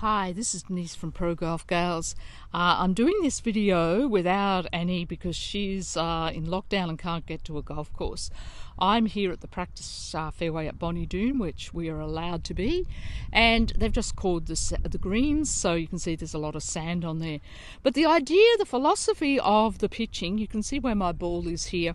Hi, this is Dennise from ProGolfGals. I'm doing this video without Annie because she's in lockdown and can't get to a golf course. I'm here at the practice fairway at Bonnie Doon, which we are allowed to be, and they've just called the greens, so you can see there's a lot of sand on there. But the idea, the philosophy of the pitching, you can see where my ball is here.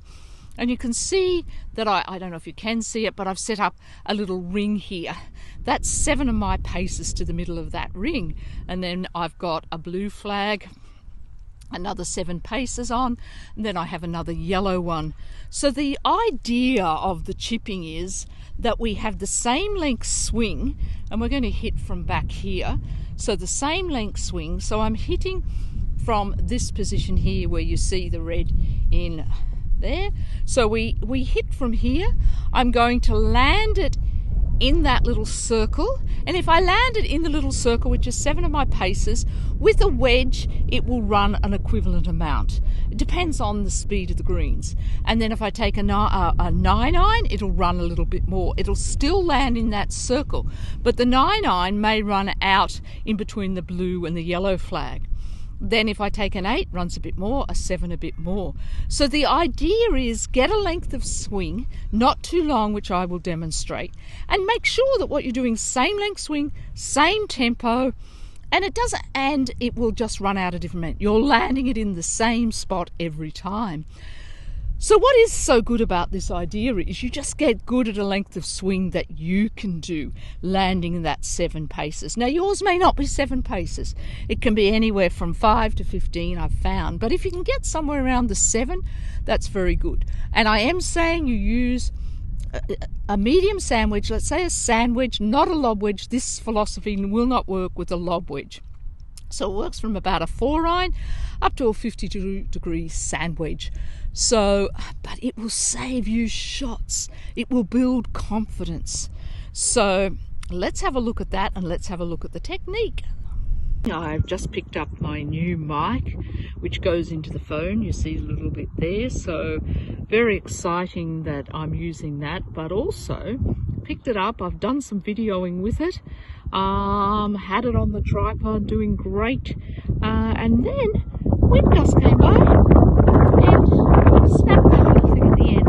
And you can see that I don't know if you can see it, but I've set up a little ring here. That's 7 of my paces to the middle of that ring. And then I've got a blue flag, another 7 paces on, and then I have another yellow one. So the idea of the chipping is that we have the same length swing, and we're going to hit from back here. So the same length swing. So I'm hitting from this position here where you see the red in there. So we hit from here. I'm going to land it in that little circle, and if I land it in the little circle, which is 7 of my paces, with a wedge it will run an equivalent amount. It depends on the speed of the greens. And then if I take a 9-iron, it'll run a little bit more. It'll still land in that circle, but the 9-iron may run out in between the blue and the yellow flag. Then if I take an 8, runs a bit more, a 7 a bit more. So the idea is get a length of swing, not too long, which I will demonstrate, and make sure that what you're doing, same length swing, same tempo, and it will just run out a different amount. You're landing it in the same spot every time. So what is so good about this idea is you just get good at a length of swing that you can do, landing in that 7 paces. Now yours may not be 7 paces. It can be anywhere from 5 to 15, I've found. But if you can get somewhere around the 7, that's very good. And I am saying you use a medium sandwich, let's say a sandwich, not a lob wedge. This philosophy will not work with a lob wedge. So it works from about a 4-iron up to a 52-degree sand wedge. So, but it will save you shots. It will build confidence. So let's have a look at that, and let's have a look at the technique. I've just picked up my new mic, which goes into the phone. You see a little bit there. So very exciting that I'm using that, but also picked it up. I've done some videoing with it. Had it on the tripod, doing great. And then wind gust came by and snapped that little thing at the end.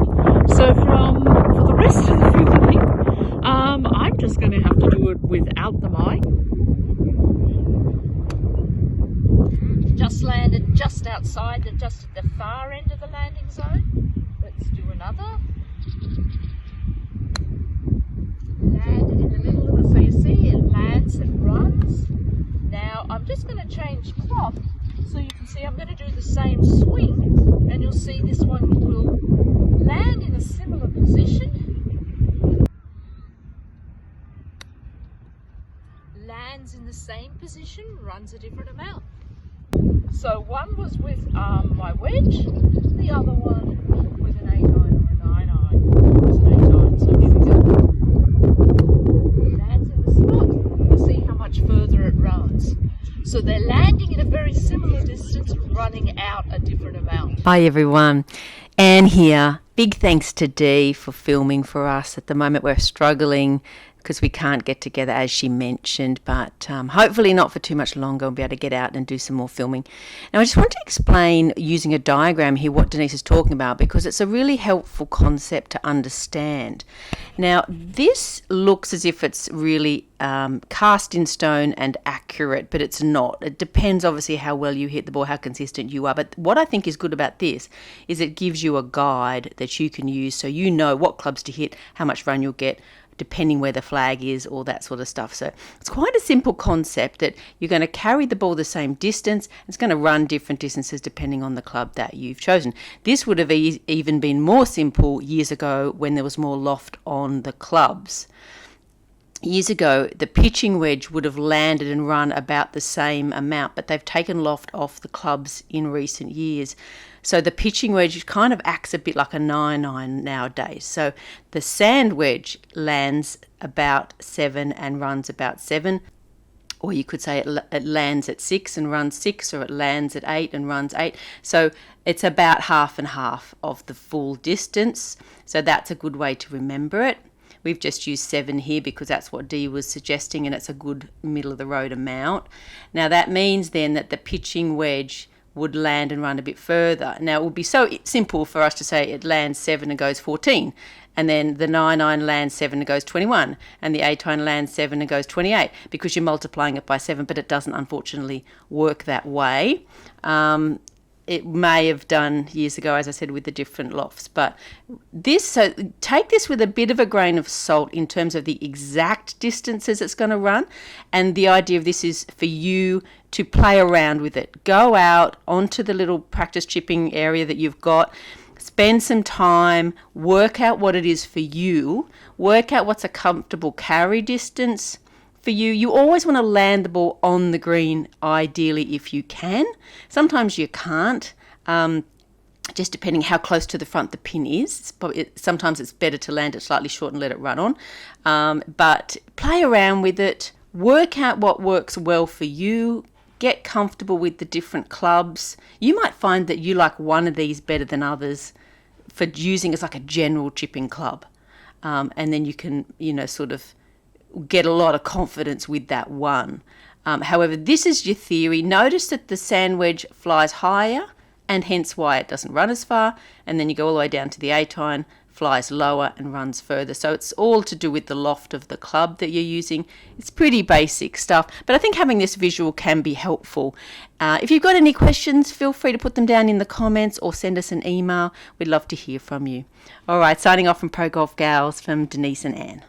So for the rest of the filming, I'm just going to have to do it without the mic. Just landed just outside, just at the far end of the landing zone. Let's do another. Landed in the middle of it, so you see it lands and runs. Now I'm just going to change cloth, so you can see I'm going to do the same swing, and you'll see this one will land in a similar position. Lands in the same position, runs a different amount. So one was with my wedge, the other one with an 8-iron or a 9-iron. It's an 8-iron, so here we go. Lands in the spot. You see how much further it runs. So they're landing in a very similar distance, running out a different amount. Hi everyone, Anne here. Big thanks to Dee for filming for us. At the moment we're struggling because we can't get together, as she mentioned, but hopefully not for too much longer. We'll be able to get out and do some more filming. Now I just want to explain using a diagram here what Dennise is talking about, because it's a really helpful concept to understand. Now this looks as if it's really cast in stone and accurate, but it's not. It depends obviously how well you hit the ball, how consistent you are. But what I think is good about this is it gives you a guide that you can use, so you know what clubs to hit, how much run you'll get, depending where the flag is, all that sort of stuff. So it's quite a simple concept that you're going to carry the ball the same distance. It's going to run different distances depending on the club that you've chosen. This would have even been more simple years ago when there was more loft on the clubs. Years ago, the pitching wedge would have landed and run about the same amount, but they've taken loft off the clubs in recent years. So the pitching wedge kind of acts a bit like a 9-iron nowadays. So the sand wedge lands about 7 and runs about 7. Or you could say it lands at 6 and runs 6, or it lands at 8 and runs 8. So it's about half and half of the full distance. So that's a good way to remember it. We've just used 7 here because that's what Dee was suggesting, and it's a good middle of the road amount. Now that means then that the pitching wedge would land and run a bit further. Now it would be so simple for us to say it lands 7 and goes 14, and then the 9-iron lands 7 and goes 21, and the 8-iron lands 7 and goes 28, because you're multiplying it by 7, but it doesn't unfortunately work that way. It may have done years ago, as I said, with the different lofts. But so take this with a bit of a grain of salt in terms of the exact distances it's going to run. And the idea of this is for you to play around with it. Go out onto the little practice chipping area that you've got. Spend some time, work out what it is for you, work out what's a comfortable carry distance for you. You always want to land the ball on the green, ideally, if you can. Sometimes you can't, just depending how close to the front the pin is. Sometimes it's better to land it slightly short and let it run on. But play around with it, work out what works well for you, get comfortable with the different clubs. You might find that you like one of these better than others for using as like a general chipping club. And then you can, sort of get a lot of confidence with that one. However, this is your theory. Notice that the sand wedge flies higher, and hence why it doesn't run as far. And then you go all the way down to the 8-iron, flies lower and runs further. So it's all to do with the loft of the club that you're using. It's pretty basic stuff, but I think having this visual can be helpful. If you've got any questions, feel free to put them down in the comments or send us an email. We'd love to hear from you. All right, signing off from Pro Golf Gals from Dennise and Anne.